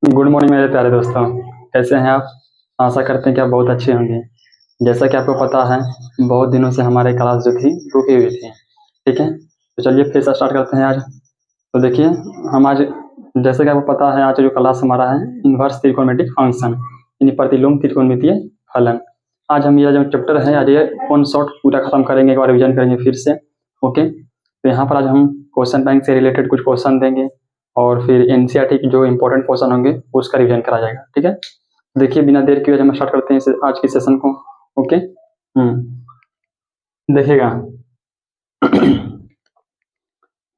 Good morning मेरे प्यारे दोस्तों। कैसे हैं आप? आशा करते हैं कि आप बहुत अच्छे होंगे। जैसा कि आपको पता है, बहुत दिनों से हमारे क्लास जो थी रुकी हुई थी। ठीक है, तो चलिए फिर से स्टार्ट करते हैं आज। तो देखिए, हम आज, जैसे कि आपको पता है, आज जो क्लास हमारा है इन्वर्स त्रिकोणमितिक फंक्शन यानी प्रतिलोम त्रिकोणमितीय फलन। आज हम ये जो चैप्टर है आज ये वन शॉट पूरा खत्म करेंगे, एक बार रिविजन करेंगे फिर से। ओके, तो यहाँ पर आज हम क्वेश्चन बैंक से रिलेटेड कुछ क्वेश्चन देंगे और फिर एनसीईआरटी के जो इंपॉर्टेंट क्वेश्चन होंगे उसका रिवीजन करा जाएगा। ठीक है, देखिए बिना देर किए हम स्टार्ट करते हैं आज की सेशन को। ओके, देखिएगा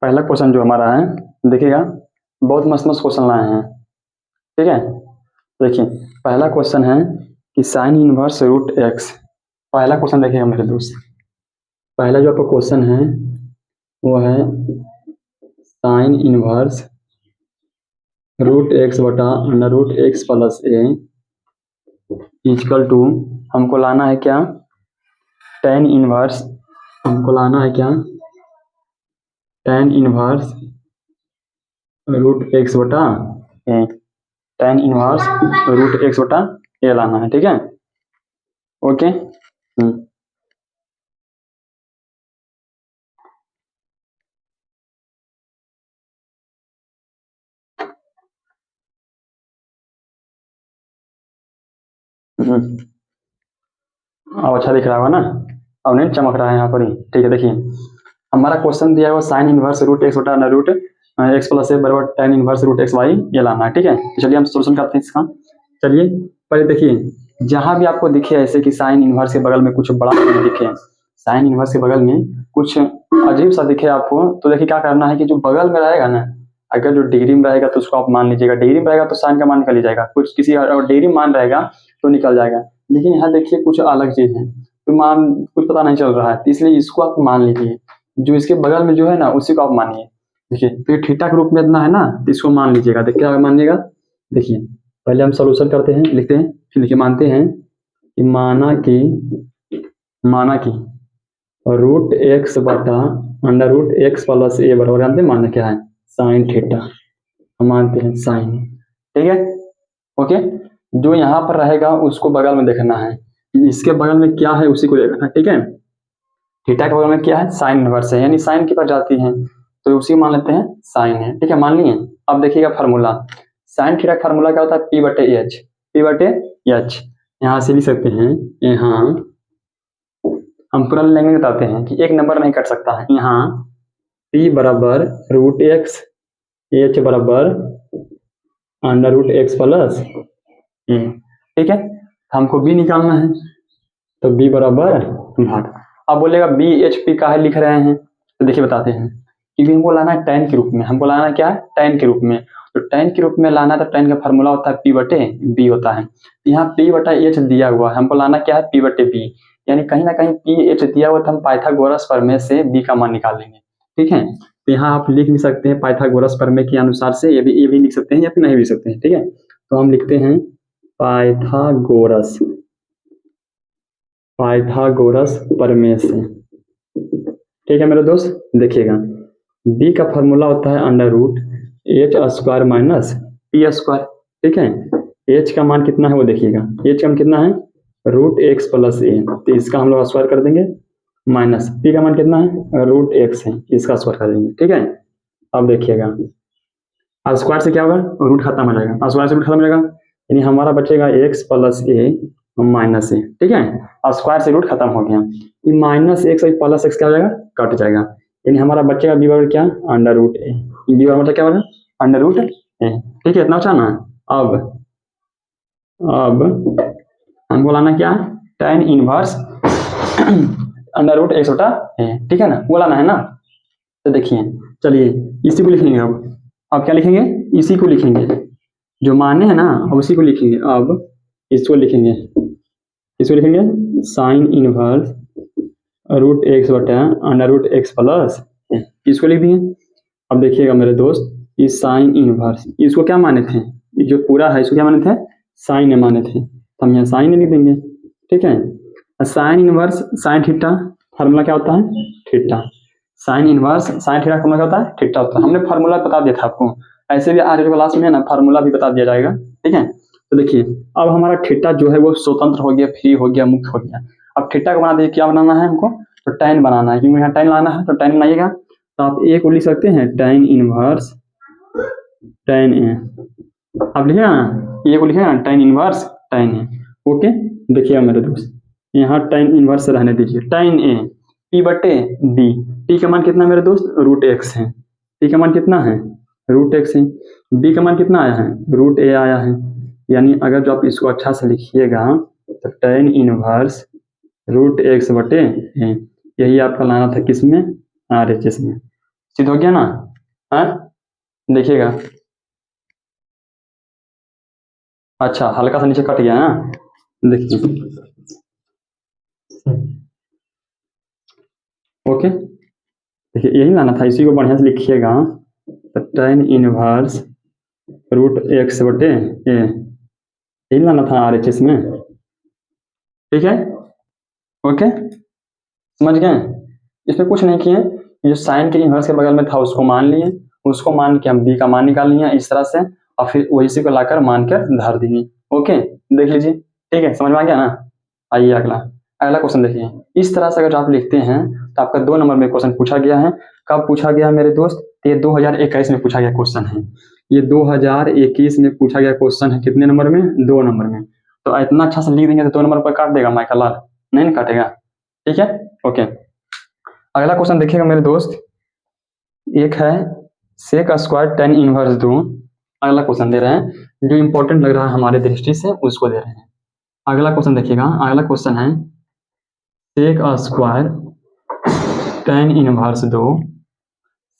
पहला क्वेश्चन जो हमारा है, देखिएगा बहुत मस्त मस्त क्वेश्चन लाए हैं। ठीक है, देखिए पहला क्वेश्चन है कि साइन इनवर्स रूट एक्स। पहला क्वेश्चन देखिएगा मेरे दोस्त, पहला जो आपका क्वेश्चन है वो है साइन इनवर्स रूट एक्स बटा under root x plus a equal to, हमको लाना है क्या, टेन इनवर्स, हमको लाना है क्या, टेन इनवर्स रूट एक्स बटा ए, टेन इनवर्स रूट एक्स बटा ए लाना है। ठीक है, ओके। अब अच्छा दिख रहा होगा ना, अब नहीं चमक रहा है यहाँ पर ही। ठीक है, देखिए हमारा क्वेश्चन दिया है वो साइन इनवर्स रूट एक्स बटा under root x plus a बराबर tan inverse root x y ये लाना है। ठीक है, चलिए हम सोल्यूशन करते हैं इसका। चलिए पहले देखिए, जहां भी आपको दिखे ऐसे कि साइन इनवर्स के बगल में कुछ बड़ा दिखे, साइन इनवर्स के बगल में कुछ अजीब सा दिखे आपको, तो देखिए क्या करना है कि जो बगल में रहेगा ना, अगर जो डिग्री में रहेगा तो उसको आप मान लीजिएगा, डिग्री में रहेगा तो साइन का मान निकल ही जाएगा, कुछ किसी और डिग्री में मान रहेगा तो निकल जाएगा। लेकिन यहाँ देखिए कुछ अलग चीज है, तो मान कुछ पता नहीं चल रहा है, इसलिए इसको आप मान लीजिए, जो इसके बगल में जो है ना उसी को आप मानिए। देखिए तो थीटा के रूप में इतना है ना, तो इसको मान लीजिएगा। देखिए क्या मानिएगा, देखिए पहले हम सोल्यूशन करते हैं, लिखते हैं, फिर लिखिए मानते हैं कि माना कि रूट एक्स बटा under root x plus a बराबर, जानते हैं माना क्या है, साइन थीटा, हम मानते हैं साइन। ठीक है, ओके। जो यहाँ पर रहेगा उसको बगल में देखना है, इसके बगल में क्या है उसी को देखना है। ठीक है, थीटा के बगल में क्या है, साइन इनवर्स है, यानी साइन की पर जाती है, तो उसी मान लेते हैं साइन है। ठीक है, मान लिए। अब देखिएगा फार्मूला, साइन थीटा फार्मूला क्या होता है, पी बटे एच, पी बटे एच। यहाँ से लिख सकते हैं, यहाँ हम पूरा लैंग्वेज बताते हैं कि एक नंबर नहीं कट सकता है। यहाँ पी बराबर रूट एक्स, एच बराबर अंडर रूट एक्स प्लस ए। ठीक है, हमको बी निकालना है, तो बी बराबर भाग। अब बोलेगा बी एच पी का है लिख रहे हैं, तो देखिए बताते हैं, क्योंकि हमको लाना है टेन के रूप में, हमको लाना है क्या है, टेन के रूप में। तो टेन के रूप में लाना है तो टेन का फार्मूला होता है पी बटे बी होता है। यहाँ पी बटा एच दिया हुआ है, हमको लाना क्या है, पी बटे बी, यानी कहीं ना कहीं पी एच दिया हुआ, तो हम पाइथागोरस प्रमेय से बी का मान निकाल लेंगे। ठीक है, तो यहाँ आप लिख भी सकते हैं पाइथागोरस प्रमेय के अनुसार से, ये भी लिख सकते हैं या फिर नहीं भी सकते हैं। ठीक है, तो हम लिखते हैं पाइथागोरस प्रमेय से। ठीक है मेरे दोस्त, देखिएगा b का फॉर्मूला होता है under root h square minus p square. ठीक है, h का मान कितना है वो देखिएगा, h का मान कितना है, रूट एक्स प्लस ए, तो इसका हम लोग स्क्वायर कर देंगे, माइनस p का मान कितना है, रूट एक्स है, इसका स्क्वायर कर देंगे। ठीक है, अब देखिएगा स्क्वायर से क्या होगा, रूट खत्म हो जाएगा, स्क्वायर से रूट खत्म हो जाएगा, यानी हमारा बचेगा एक्स प्लस ए माइनस ए। ठीक है, स्क्वायर से रूट खत्म हो गया, माइनस एक्स और प्लस एक्स क्या हो जाएगा, कट जाएगा, यानी हमारा बचेगा बी बराबर क्या, अंडर रूट ए, बी बराबर क्या होगा, अंडर रूट ए। ठीक है, इतना अच्छा ना। अब हमको लाना क्या, tan inverse under root x बटा ए। ठीक है ना, वो लाना है ना। तो देखिए चलिए इसी को लिखेंगे, अब क्या लिखेंगे, इसी को लिखेंगे, जो माने है ना अब उसी को लिखेंगे। अब इसको लिखेंगे, साइन इनवर्स रूट एक्स बटा अंडर रूट एक्स प्लस, इसको लिख दिए। अब देखिएगा मेरे दोस्त, इस साइन इनवर्स, इसको क्या माने थे, जो पूरा है इसको क्या माने थे, साइन माने थे, तो हम यहाँ साइन लिख देंगे। ठीक है, sine inverse sine theta formula क्या होता है, theta, sine inverse sine theta formula क्या होता है, थीटा होता है। हमने फार्मूला बता दिया था आपको, ऐसे भी आज के क्लास में है ना फार्मूला भी बता दिया जाएगा, ठीक है। तो देखिए अब हमारा थीटा जो है वो स्वतंत्र हो गया, फ्री हो गया, मुक्त हो गया। अब थीटा को बना दीजिए, क्या बनाना है हमको, तो tan बनाना है, क्योंकि यहाँ tan लाना है, तो tan बनाइएगा। तो आप ए को लिख सकते हैं tan इनवर्स tan ए, आप लिखिए ना, ए को लिखिए ना tan इनवर्स tan ए। ओके, देखिएगा मेरे दोस्त, यहाँ tan इनवर्स रहने दीजिए, tan ए पी बटे बी, टी का मान कितना मेरे दोस्त, √x है, टी का मान कितना है, √x है, बी का मान कितना आया है, √a आया है। यानी अगर जो आप इसको अच्छा से लिखिएगा तो tan इनवर्स √x बटे ए, यही आपका लाना था किसमें, RHS में। सिद्ध हो गया ना, हाँ देखिएगा, अच्छा हल्का सा नीचे कट गया ना, देखिए ओके, देखिए यही लाना था, इसी को बढ़िया से लिखिएगा, तो tan इनवर्स √x बटे ए, यही लाना था RHS में, ठीक है। ओके, समझ गए, इसमें कुछ नहीं किए, जो साइन के इन्वर्स के बगल में था उसको मान लिए, उसको मान के हम बी का मान निकाल लिए इस तरह से, और फिर वही को लाकर मान कर धर दिए। ओके, देख लीजिए, ठीक है, समझ में आ गया ना। आइए अगला, अगला क्वेश्चन देखिए, इस तरह से अगर आप लिखते हैं तो आपका 2 नंबर में क्वेश्चन पूछा गया है। कब पूछा गया मेरे दोस्त, ये 2021 में पूछा गया क्वेश्चन है, ये 2021 में पूछा गया क्वेश्चन है, कितने नंबर में, 2 नंबर में। तो इतना अच्छा से लिख देंगे तो 2 नंबर पर काट देगा माइकल लाल, नहीं काटेगा, ठीक है। ओके, अगला क्वेश्चन देखिएगा मेरे दोस्त, एक है सेक स्क्वायर tan इनवर्स 2, अगला क्वेश्चन दे रहे हैं, जो इंपॉर्टेंट लग रहा है हमारे दृष्टि से उसको दे रहे हैं। अगला क्वेश्चन देखिएगा, अगला क्वेश्चन है sec square tan inverse 2,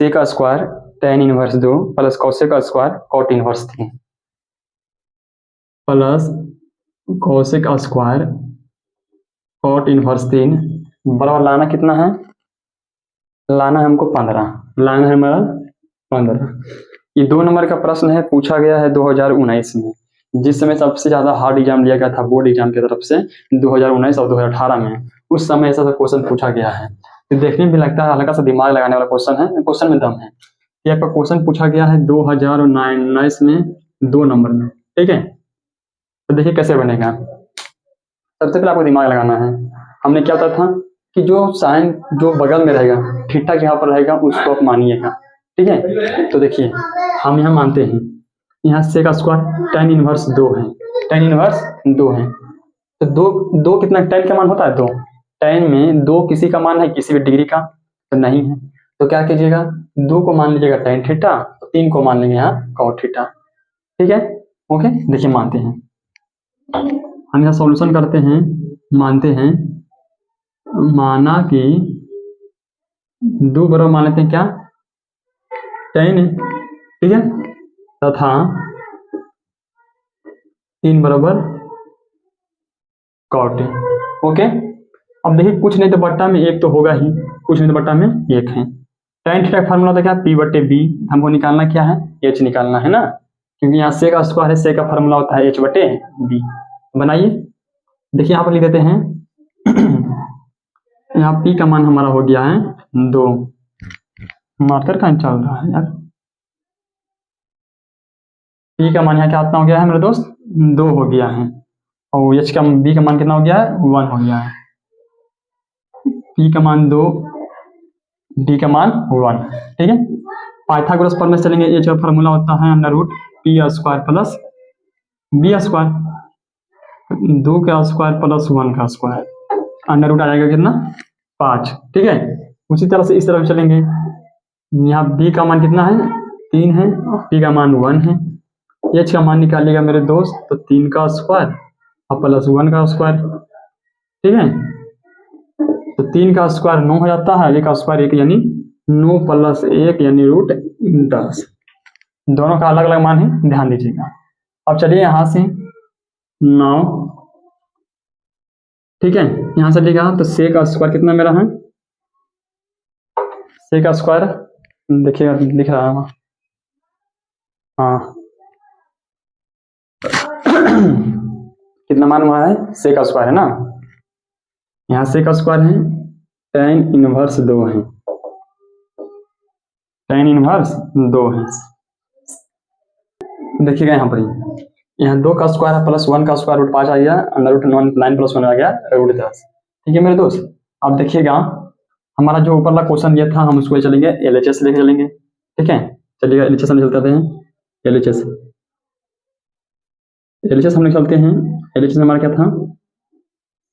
sec square tan inverse 2 plus cosec square cot inverse 3 plus cosec square cot inverse 3 बराबर लाना कितना है, लाना है हमको 15, लाना है हमारा 15। ये 2 नंबर का प्रश्न है, पूछा गया है 2019 में, जिस समय सबसे ज्यादा हार्ड एग्जाम लिया गया था बोर्ड एग्जाम की तरफ से 2019 और 2018 में, उस समय ऐसा क्वेश्चन पूछा गया है। तो देखने में भी लगता है हल्का सा दिमाग लगाने वाला क्वेश्चन है, क्वेश्चन में दम है। ये आपका क्वेश्चन पूछा गया है 2019 में 2 नंबर में, ठीक है। तो देखिए कैसे बनेगा, सबसे पहले आपको दिमाग लगाना है। हमने क्या बताया था कि जो साइन जो बगल में रहेगा, थीटा के यहाँ पर रहेगा, उसको आप मानिएगा, ठीक है। तो देखिए हम यहाँ मानते हैं, यहाँ सेक स्क्वायर tan इनवर्स 2 है, tan इनवर्स 2 है, तो दो कितना tan का मान होता है 2, tan में 2 किसी का मान है, किसी भी डिग्री का तो नहीं है, तो क्या कीजिएगा 2 को मान लीजिएगा tan थीटा, 3 को मान लेंगे यहाँ cot थीटा, ठीक है। ओके, देखिए मानते हैं, हम यहाँ सॉल्यूशन करते हैं, मानते हैं, माना कि 2 बराबर मान लेते हैं क्या, tan है, ठीक है, तथा 3 बराबर cot है। ओके, अब देखिए कुछ नहीं तो बट्टा में 1 तो होगा ही, कुछ नहीं तो बट्टा में 1 है। tan थीटा का फार्मूला होता है क्या, p बटे b, हमको निकालना क्या है, h निकालना है ना, क्योंकि यहाँ से का स्क्वायर है, से का फार्मूला होता है h बटे b। बनाइए, देखिए यहाँ पर लिख देते हैं यहाँ p का मान हमारा हो गया है 2, मार्कर कहाँ चल रहा है यार, p का मान यहाँ क्या कितना हो गया है मेरे दोस्त, 2 हो गया है, और h का b का मान कितना हो गया है, 1 हो गया है, p का मान 2, d का मान 1, ठीक है। पाइथागोरस पर में चलेंगे, h का फार्मूला होता है √p² प्लस b स्क्वायर, 2 का स्क्वायर प्लस 1 का स्क्वायर, √ आ जाएगा कितना 5, ठीक है। उसी तरह से इस तरफ चलेंगे, यहाँ b का मान कितना है 3 है, p का मान 1 है, h का मान निकालिएगा मेरे दोस्त, तो 3 का स्क्वायर और प्लस 1 का स्क्वायर, ठीक है। तो 3 का स्क्वायर 9 हो जाता है, 1 का स्क्वायर 1, यानी 9 प्लस 1 यानी √10, दोनों का अलग अलग मान है, ध्यान दीजिएगा। अब चलिए यहाँ से 9, ठीक है, यहाँ से लिखा तो से का स्क्वायर कितना मेरा है, से का स्क्वायर देखिएगा लिख रहा है, हाँ कितना मान हुआ है, से का स्क्वायर है ना, यहाँ से का स्क्वायर है, tan इनवर्स 2 है, tan इनवर्स 2 है, देखिएगा यहाँ पर यहाँ 2 का स्क्वायर है प्लस 1 का स्क्वायर रूट 5 आ गया, अंडर रूट 9 प्लस 1 आ गया रूट 10। ठीक है मेरे दोस्त, अब देखिएगा हमारा जो ऊपर वाला क्वेश्चन ये था, हम उसको चलेंगे एलएचएस लेके चलेंगे। ठीक है, चलिएगा एलएचएस हम चलते हैं। एलएचएस एलएचएस हम चलते हैं। एलएचएस हमारा क्या था,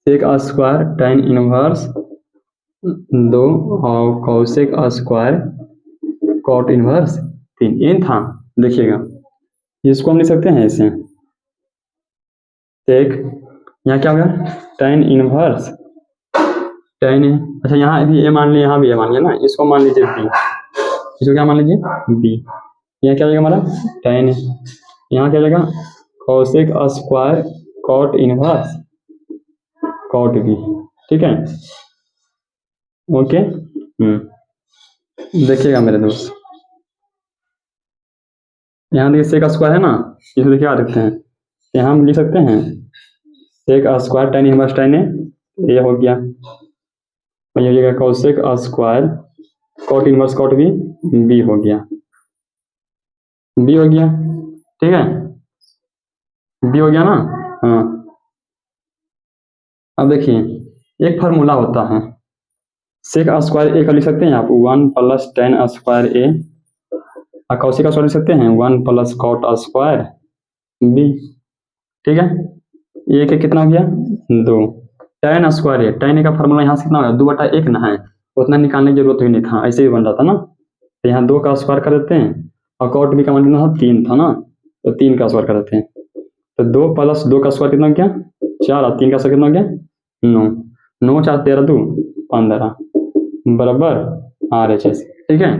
सेक स्क्वायर tan इनवर्स 2 और कॉसेक स्क्वायर कॉट इनवर्स 3, ये था। देखिएगा इसको हम लिख सकते हैं ऐसे, सेक यहाँ क्या होगा tan इनवर्स tan, अच्छा यहाँ भी ए मान लिया, यहाँ भी ए मान लिया ना, इसको मान लीजिए बी, इसको क्या मान लीजिए बी। यहाँ क्या हो जाएगा हमारा tan, यहाँ क्या हो जाएगा cosec square cot inverse cot b. ठीक है, ओके। देखिएगा मेरे दोस्त, यहाँ देखिए सेक स्क्वायर है ना, इसे देखिए आ देखते हैं, यहाँ हम लिख सकते हैं sec square tan inverse tan a, ये हो गया, ये हो जाएगा cosec square cot inverse cot b, b हो गया, बी हो गया। ठीक है, बी हो गया ना। हाँ, अब देखिए एक फार्मूला होता है सेक स्क्वायर ए का लिख सकते हैं आप 1 प्लस tan स्क्वायर ए, और कॉसेक स्क्वायर लिख सकते हैं 1 प्लस कॉट स्क्वायर बी। ठीक है, ए के कितना हो गया 2, tan स्क्वायर ए, tan ए का फार्मूला यहाँ से कितना होगा 2/1 ना है, उतना निकालने की जरूरत भी नहीं था, ऐसे ही बन रहा था ना। तो यहाँ 2 का स्क्वायर कर देते हैं, और कॉट बी का मान कितना था 3 था ना, तो 3 का स्क्वायर कर देते हैं, तो 2 प्लस 2 का स्क्वायर कितना हो गया 4, और 3 का स्क्वायर कितना हो गया 9, 9 4 13 2 15 बराबर RHS। ठीक है,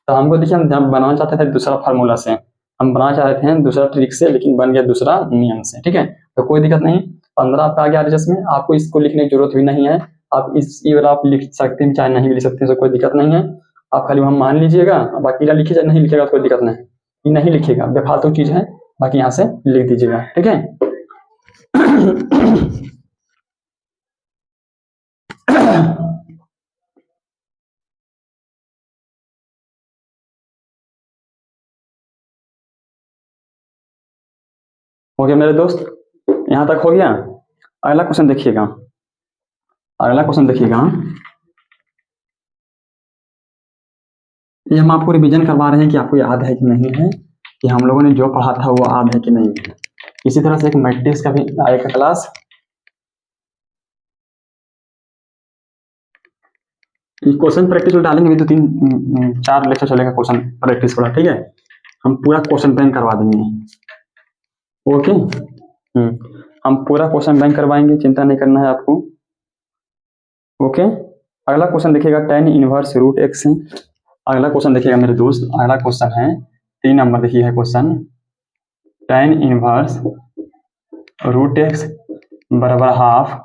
तो हमको देखिए हम बनाना चाहते थे दूसरा फार्मूला से, हम बनाना चाहते हैं दूसरा ट्रिक से, लेकिन बन गया दूसरा नियम से। ठीक है, तो कोई दिक्कत नहीं, 15 आपका आ गया RHS में, आपको इसको लिखने की जरूरत भी नहीं है, आप इस ये वाला आप लिख सकते हैं, चाहे नहीं भी लिख सकते हैं, तो कोई दिक्कत नहीं है, आप खाली हम मान लीजिएगा, बाकी का लिखिए, नहीं लिखेगा तो कोई दिक्कत नहीं, ये नहीं लिखेगा बेफालतू चीज है, बाकी यहाँ से लिख दीजिएगा। ठीक है ओके मेरे दोस्त, यहाँ तक हो गया। अगला क्वेश्चन देखिएगा, अगला क्वेश्चन देखिएगा, ये हम आपको रिवीजन करवा रहे हैं कि आपको याद है कि नहीं है, कि हम लोगों ने जो पढ़ा था वो याद है कि नहीं है। इसी तरह से एक मैट्रिक्स का भी आएगा क्लास, क्वेश्चन प्रैक्टिस डालेंगे भी, 2-3-4 लेक्चर चलेगा क्वेश्चन प्रैक्टिस वाला। ठीक है, हम पूरा क्वेश्चन बैंक करवा देंगे। ओके, हम पूरा क्वेश्चन बैंक करवाएंगे, चिंता नहीं करना है आपको। ओके, अगला क्वेश्चन देखिएगा tan इनवर्स रूट एक्स है। अगला क्वेश्चन देखिएगा मेरे दोस्त, अगला क्वेश्चन है 3 नंबर, देखिए है question tan inverse root x बराबर half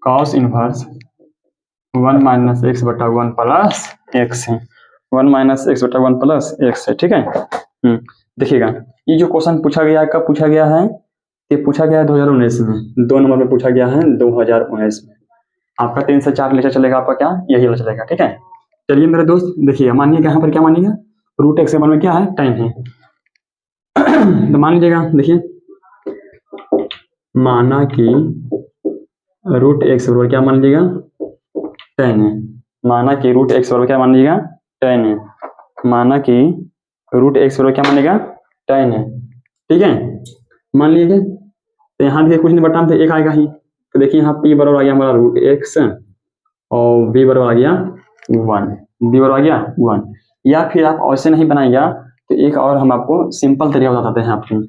cos inverse 1 minus x बटा 1 प्लस एक्स है, 1 माइनस एक्स बटा 1 प्लस एक्स है। ठीक है, देखिएगा ये जो क्वेश्चन पूछा गया है, कब पूछा गया है, ये पूछा गया है 2019 में, 2 नंबर में पूछा गया है 2019 में। आपका 3 से 4 लेक्चर चलेगा, आपका क्या यही वाला चलेगा। ठीक है, चलिए मेरे दोस्त देखिएगा, मानिएगा यहाँ पर क्या मानिएगा रूट एक्स के बारे में क्या है टाइम है, तो मान लीजिएगा, देखिए माना कि रूट एक्स बराबर क्या मान लीजिएगा 10 है, माना कि रूट एक्स बराबर क्या मान लीजिएगा 10 है, माना कि रूट एक्स बराबर क्या मानेगा 10 है। ठीक है, मान लीजिए, तो यहाँ देखिए कुछ नहीं बटा में 1 आएगा ही, तो देखिए यहाँ p बराबर आ गया हमारा रूट एक्स, और b बराबर आ गया 1, b बराबर आ गया 1। या फिर आप ऐसे नहीं बनाएगा तो एक और हम आपको सिंपल तरीका बताते हैं आपको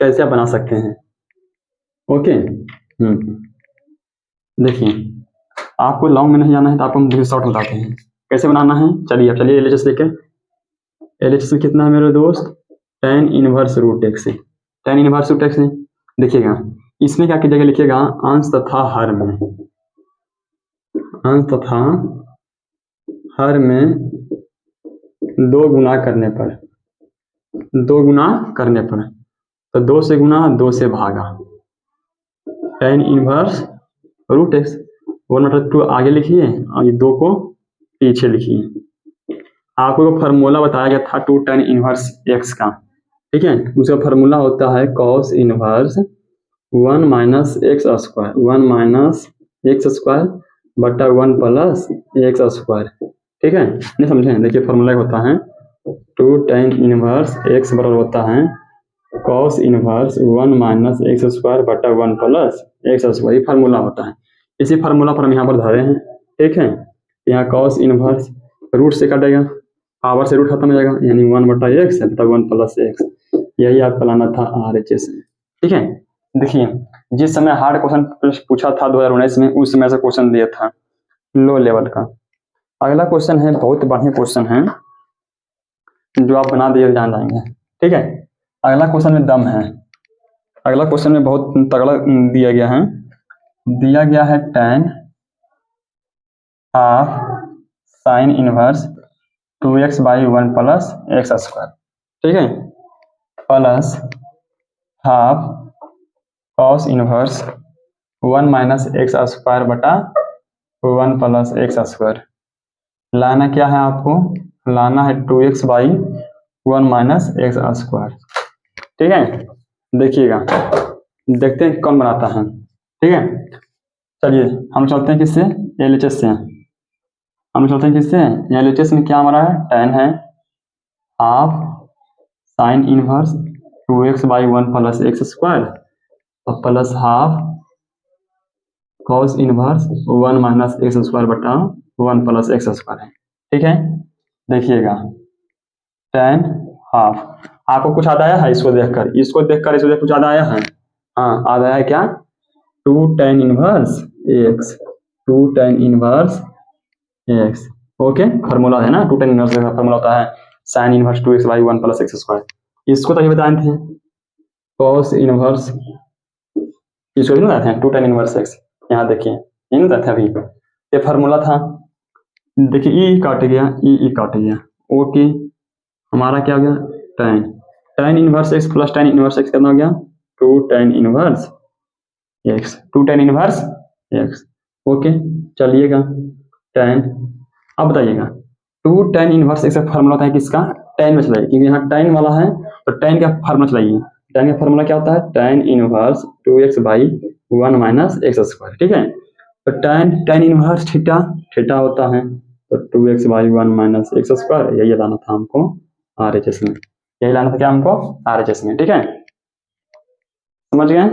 कैसे आप बना सकते हैं। ओके, देखिए आपको लॉन्ग में नहीं जाना है, तो आपको हम शॉर्ट बताते हैं कैसे बनाना है। चलिए आप चलिए एलएचएस लेके, एलएचएस कितना है मेरे दोस्त tan inverse root x, tan inverse root x है। देखिएगा इसमें क्या कीजिएगा, लिखिएगा अंश तथा हर में, अंश तथा हर में 2 गुना करने पर, 2 गुना करने पर, तो 2 से गुना 2 से भागा tan इनवर्स रूट एक्स, 1/2 आगे लिखिए और ये 2 को पीछे लिखिए। आपको फार्मूला बताया गया था 2 tan इनवर्स एक्स का। ठीक है। उसका फार्मूला होता है cos inverse 1 minus x square, 1 minus x square बटा 1 प्लस एक्स स्क्वायर। ठीक है, नहीं समझे? देखिए फार्मूला होता है 2 tan इनवर्स एक्स बराबर होता है cos inverse 1 minus x square बटा 1 प्लस एक्स स्क्वायर। ये फार्मूला होता है। इसी फार्मूला पर हम यहाँ पर धरे हैं। ठीक है, यहाँ कॉस इनवर्स रूट से कटेगा, पावर से रूट खत्म हो जाएगा, यानी 1 बटा एक्स बटा 1 प्लस एक्स। यही आपका लाना था RHS में। ठीक है, देखिए जिस समय हार्ड क्वेश्चन पूछा था 2019 में, उस समय से क्वेश्चन दिया था लो लेवल का। अगला क्वेश्चन है, बहुत बढ़िया क्वेश्चन है जो आप बना दिए जान जाएंगे। ठीक है, अगला क्वेश्चन में दम है। अगला क्वेश्चन में बहुत तगड़ा दिया गया है। दिया गया है tan half sine inverse 2x by 1 plus x square. ठीक है, plus half cos inverse 1 minus x square बटा 1 प्लस एक्स स्क्वायर। लाना क्या है आपको? लाना है 2x by 1 minus x square. ठीक है, देखिएगा, देखते हैं कौन बनाता है। ठीक है, चलिए हम चलते हैं किससे? LHS से। हम चलते हैं किससे? LHS में क्या हमारा है? tan है half sine inverse 2x by 1 plus x square और plus half cos inverse 1 minus x square बटा 1 प्लस एक्स स्क्वायर है। ठीक है, देखिएगा tan हाफ, आपको कुछ याद आया है? इसको देखकर कुछ याद आया है? हाँ, याद आया है क्या? 2 tan inverse x, 2 tan inverse x. Okay, formula है ना, 2 tan इनवर्स का फार्मूला होता है sine inverse 2x by 1 plus x square. इसको तो ये बताए थे कॉस इनवर्स, इसको भी बताए थे 2 tan इनवर्स एक्स। यहाँ देखिए ये नहीं बताते अभी, ये फार्मूला था। देखिए ई काट गया, ई काट गया। ओके, हमारा क्या हो गया? tan inverse x plus tan inverse x कितना हो गया? 2 tan inverse x, 2 tan inverse x. Okay, चलिएगा tan, अब बताइएगा 2 tan इनवर्स एक्स का फार्मूला होता है किसका? tan में चलाइए, क्योंकि यहाँ tan वाला है तो tan का फार्मूला चलाइए। tan का फार्मूला क्या होता है? tan inverse 2x by 1 minus x square. ठीक है, तो tan इनवर्स थीटा होता है, तो 2x by 1 minus x square. यही लाना था हमको RHS में, यही लाना था क्या हमको? RHS में। ठीक है, समझ गए?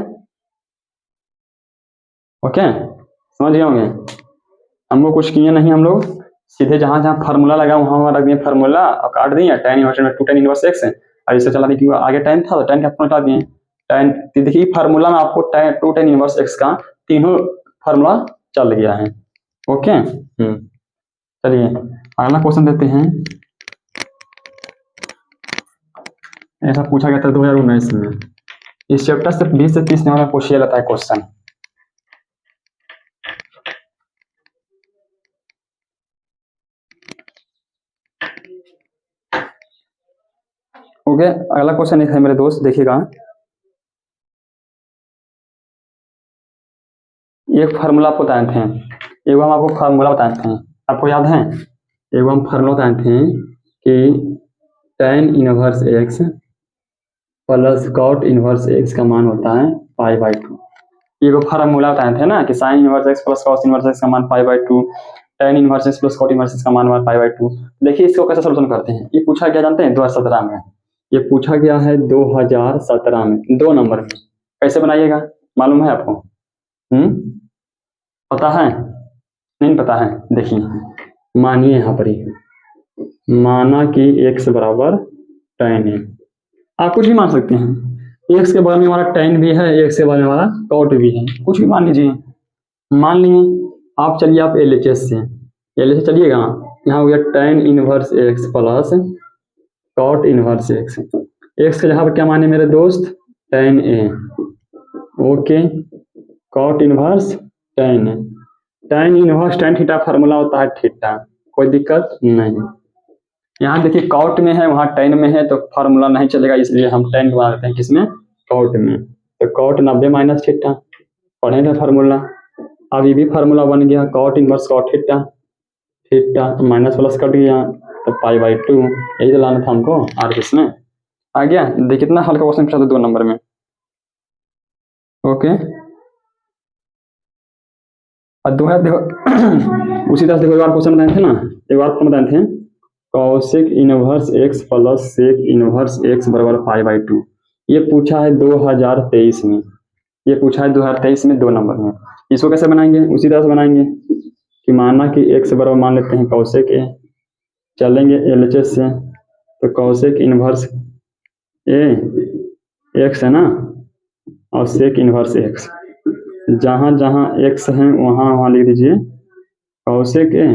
ओके, समझ गए होंगे। हम लोग कुछ किए नहीं, हम लोग सीधे जहां जहां फार्मूला लगा वहां रख दिए फार्मूला और काट दिए। tan इनवर्स में 2 tan इनवर्स x है, और इसे चला दी क्योंकि आगे tan था तो tan का फार्मूला दिए। tan, देखिए फार्मूला में आपको 2 tan इनवर्स x का तीनों फार्मूला चल गया है। ओके, चलिए अगला क्वेश्चन देते हैं। ऐसा पूछा गया था 2019 में, इस चैप्टर से 20 से 30 नंबर में पूछा जाता है क्वेश्चन। ओके, अगला क्वेश्चन है मेरे दोस्त, देखिएगा। एक फार्मूला आपको बताए थे, एगो हम आपको फार्मूला बताए थे, आपको याद है? एगो हम फार्मूला बताए थे कि tan inverse x plus cot inverse x का मान होता है पाई बाई 2। एगो फार्मूला बताए थे ना कि sine inverse x plus cos inverse x का मान pi by 2, tan inverse x plus cot inverse x का मान पाई बाई 2। देखिए इसको कैसे सोल्यूशन करते हैं। ये पूछा गया जानते हैं 2017 में, ये पूछा गया है 2017 में 2 नंबर में। कैसे बनाइएगा मालूम है आपको? पता है? नहीं पता है? देखिए मानिए यहाँ पर ही, माना कि x बराबर tan है। आप कुछ भी मान सकते हैं, x के बगल में हमारा tan भी है, x के बगल में हमारा cot भी है, कुछ भी मान लीजिए। मान लिए आप, चलिए आप LHS से, LHS चलिएगा। यहाँ हो गया tan inverse x plus cot inverse x। x के जगह पर क्या माने मेरे दोस्त? tan a। Okay, cot inverse tan inverse tan theta formula होता है थीटा, कोई दिक्कत नहीं। यहाँ देखिए कॉट में है, वहां tan में है, तो फार्मूला नहीं चलेगा, इसलिए हम tan बना देते हैं किसमें? कॉट में। तो cot 90 माइनस थीटा, पढ़े थे फार्मूला। अब ये भी फार्मूला बन गया cot inverse cot theta minus plus cut गया तो पाई बाई 2। यही तो लाना था हमको RHS में। आ गया। देखिए कितना हल्का क्वेश्चन पूछा था 2 नंबर में। ओके, और दो है देखो उसी तरह से देखो एक बार क्वेश्चन बताए थे ना, एक बार बताए थे cosec inverse x plus sec inverse x बराबर पाई बाई 2। ये पूछा है 2023 में, ये पूछा है 2023 में 2 नंबर में। इसको कैसे बनाएंगे, उसी तरह से बनाएंगे कि माना कि एक्स बराबर मान लेते हैं कौशिक ए, चलेंगे एलएचएस से, तो कौशिक इनवर्स ए एक्स है ना, और सेक इनवर्स एक्स, जहां जहां एक्स है वहां वहां लिख दीजिए कौशिक ए,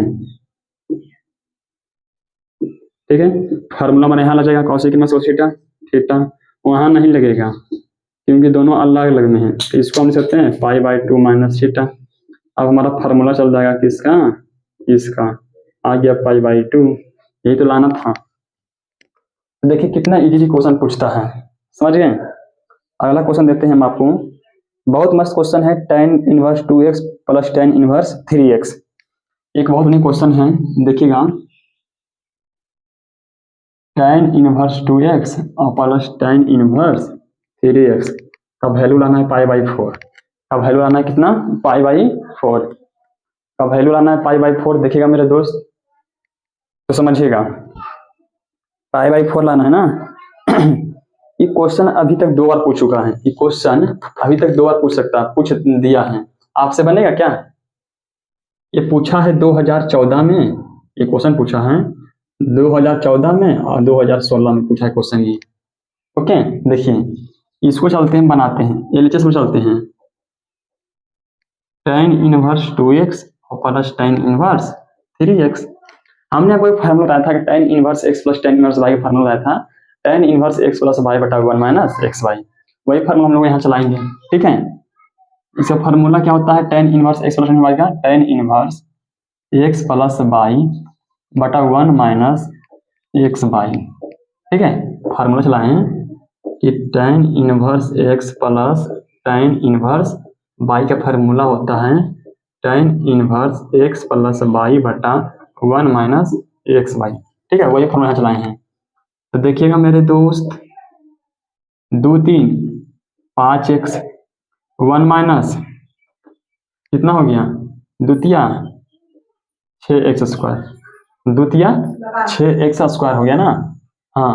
ठीक है। फार्मूला मैंने यहाँ लग जाएगा कौशिक इनवर्स थीटा, थीटा वहां नहीं लगेगा क्योंकि दोनों अलग अलग में है, तो इसको हम लिख सकते हैं पाई बाई 2 माइनस थीटा। अब हमारा फार्मूला चल जाएगा किसका, इसका आ गया पाई बाई 2, यही तो लाना था। देखिए कितना इजी क्वेश्चन पूछता है, समझ गए। अगला क्वेश्चन देते हैं हम आपको, बहुत मस्त क्वेश्चन है, tan inverse 2x plus tan inverse 3x। एक बहुत बड़ी क्वेश्चन है, देखिएगा tan इनवर्स 2x और प्लस tan इनवर्स 3x का वैल्यू लाना है पाई बाई 4, का वैल्यू लाना है कितना, पाई बाई 4 का वैल्यू लाना है पाई बाई 4। देखिएगा मेरे दोस्त तो समझिएगा, पाई बाई 4 लाना है ना ये क्वेश्चन अभी तक 2 बार पूछ चुका है, ये क्वेश्चन अभी तक 2 बार पूछ सकता है, पूछ दिया है, आपसे बनेगा क्या। ये पूछा है 2014 में, ये क्वेश्चन पूछा है 2014 में और 2016 में पूछा है क्वेश्चन ये। ओके, देखिए इसको चलते हैं बनाते हैं, एलएचएस में चलते हैं, tan इनवर्स 2x और प्लस tan इनवर्स 3x। हमने आपको एक फार्मूला बताया था कि tan inverse x plus tan inverse y का फार्मूला बताया था, tan inverse x plus y बटा 1 माइनस एक्स वाई, वही फार्मूला हम लोग यहाँ चलाएंगे, ठीक है। इसका फार्मूला क्या होता है, tan inverse x plus y का, tan inverse x plus y बटा 1 माइनस एक्स वाई, ठीक है। फार्मूला चलाएं कि tan inverse x plus tan inverse y का फार्मूला होता है tan inverse x plus y बटा 1 माइनस एक्स वाई, ठीक है, वही फार्मूला चलाए हैं। तो देखिएगा मेरे दोस्त, 2 3 5x 1 माइनस कितना हो गया, द्वितीय 6x स्क्वायर, द्वितीय 6x स्क्वायर हो गया ना, हाँ,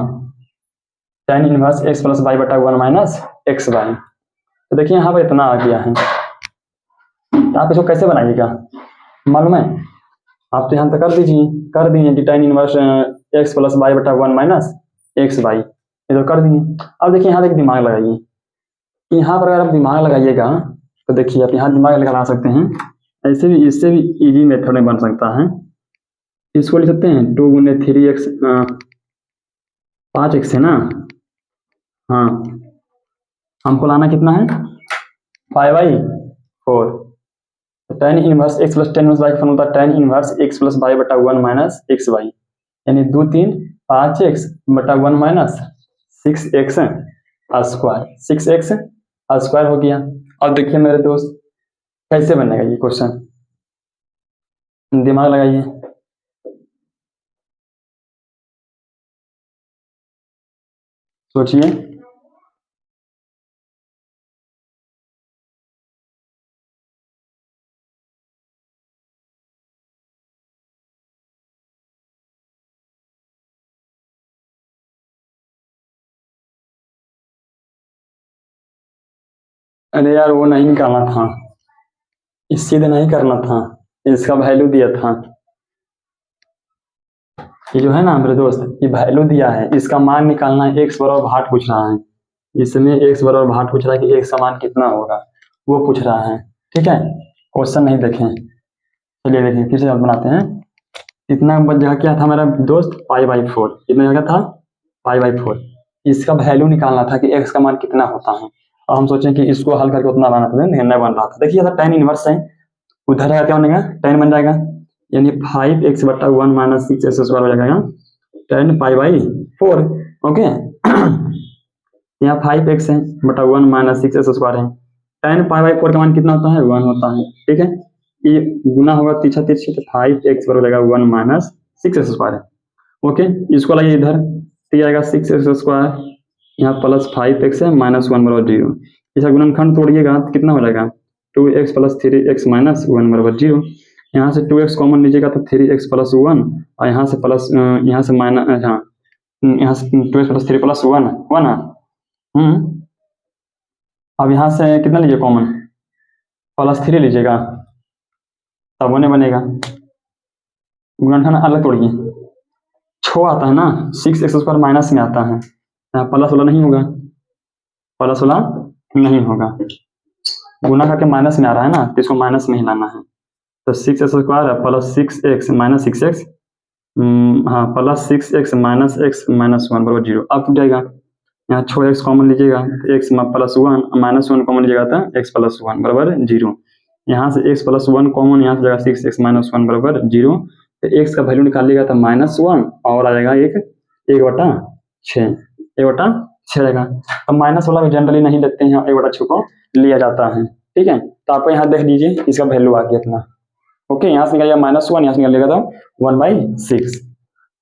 tan inverse x plus y बटा 1 माइनस एक्स वाई। तो देखिए यहाँ पर इतना आ गया है, तो आप इसको कैसे बनाइएगा मालूम है, आप तो यहाँ तक कर दीजिए, कर दिए कि tan inverse x plus y बटा 1 माइनस एक्स वाई, ये तो कर दिए। अब देखिए यहाँ तक दिमाग लगाइए, यहाँ पर अगर आप दिमाग लगाइएगा तो देखिए आप यहाँ दिमाग लगा सकते हैं, ऐसे भी इससे भी इजी मेथड में बन सकता है। इसको लिख सकते हैं 2 गुने 3x 5x है ना, हाँ, हमको लाना कितना है pi by 4। tan inverse x plus tan inverse y का फॉर्मूला होता है tan inverse x plus y बटा 1 माइनस एक्स वाई, यानी 2 3 5x बटा 1 minus 6x square, 6x square हो गया। अब देखिए मेरे दोस्त कैसे बनेगा ये क्वेश्चन, दिमाग लगाइए, सोचिए। अरे यार वो नहीं निकालना था, इससे नहीं करना था, इसका वैल्यू दिया था, ये जो है ना मेरे दोस्त, ये वैल्यू दिया है, इसका मान निकालना है, एक्स बराबर भाट पूछ रहा है, इसमें एक्स बराबर भाट पूछ रहा है कि एक्स का मान कितना होगा, वो पूछ रहा है, ठीक है। क्वेश्चन नहीं देखें, चलिए देखिए फिर से आप बनाते हैं। इतना जगह क्या था मेरा दोस्त, पाई बाई 4, इतना जगह था पाई बाई 4, इसका वैल्यू निकालना था कि एक्स का मान कितना होता है, और हम सोचें कि इसको हल करके उतना बनाना था, नहीं बन रहा था। देखिए tan इनवर्स है, उधर क्या बनेगा, tan बन जाएगा, यानी 5x बटा 1 माइनस 6x स्क्वायर हो जाएगा tan पाई बाई 4, ओके। यहाँ 5x है बटा 1 माइनस 6x स्क्वायर है, tan पाई बाई 4 का मान कितना होता है, 1 होता है, ठीक है। ये गुना होगा तीछा तीछी, तो 5x बराबर हो जाएगा 1 माइनस 6x स्क्वायर है, ओके। इसको लाइए इधर, तो आएगा 6x स्क्वायर यहाँ +5x है -1 बराबर 0। इसका गुणनखंड तोड़िएगा तो कितना हो जाएगा 2x + 3x - 1 बराबर 0। यहाँ से 2x कॉमन लीजिएगा तो 3x + 1 और यहाँ से प्लस यहाँ से माइनस, हाँ यहाँ से 2x + 3 + 1 1 है। अब यहाँ से कितना लीजिए कॉमन +3 लीजिएगा तब 1 बनेगा। गुणनखंड अलग तोड़िए, छो आता है ना 6x² माइनस में आता है, यहाँ प्लस वाला नहीं होगा, प्लस वाला नहीं होगा, गुना करके माइनस में आ रहा है ना तो इसको माइनस में ही लाना है। तो 6x² + 6x - 6x, हाँ +6x - x - 1 बराबर 0। अब टूट जाएगा, यहाँ 6x कॉमन लीजिएगा तो x +1 -1 कॉमन लीजिएगा तो x + 1 बराबर 0। यहाँ से x + 1 कॉमन, यहाँ से जाएगा 6x - 1 बराबर 0। तो x का वैल्यू निकालिएगा तो -1 और आ जाएगा 1/6, 1/6 रहेगा। अब माइनस वाला भी जनरली नहीं लेते हैं, 1/6 को लिया जाता है, ठीक है। तो आपको यहाँ देख लीजिए इसका वैल्यू आ गया इतना, ओके। यहाँ से निकालिएगा -1, यहाँ से निकालिएगा तो 1/6,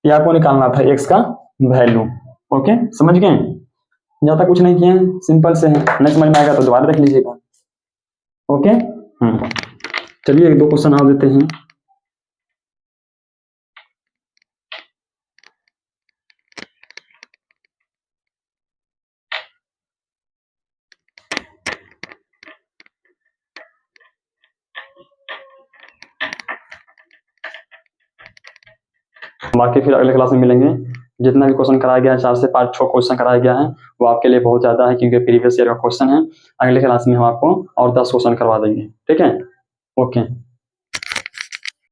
ये आपको निकालना था x का वैल्यू, ओके समझ गए। ज़्यादा कुछ नहीं किए हैं, सिंपल से है, नहीं समझ में आएगा तो दोबारा देख लीजिएगा, ओके। चलिए 1-2 क्वेश्चन और देते हैं। बाकी फिर अगले क्लास में मिलेंगे। जितना भी क्वेश्चन कराया गया है 4 से 5-6 क्वेश्चन कराया गया है, वो आपके लिए बहुत ज़्यादा है क्योंकि प्रीवियस ईयर का क्वेश्चन है। अगले क्लास में हम आपको और 10 क्वेश्चन करवा देंगे, ठीक है, ओके।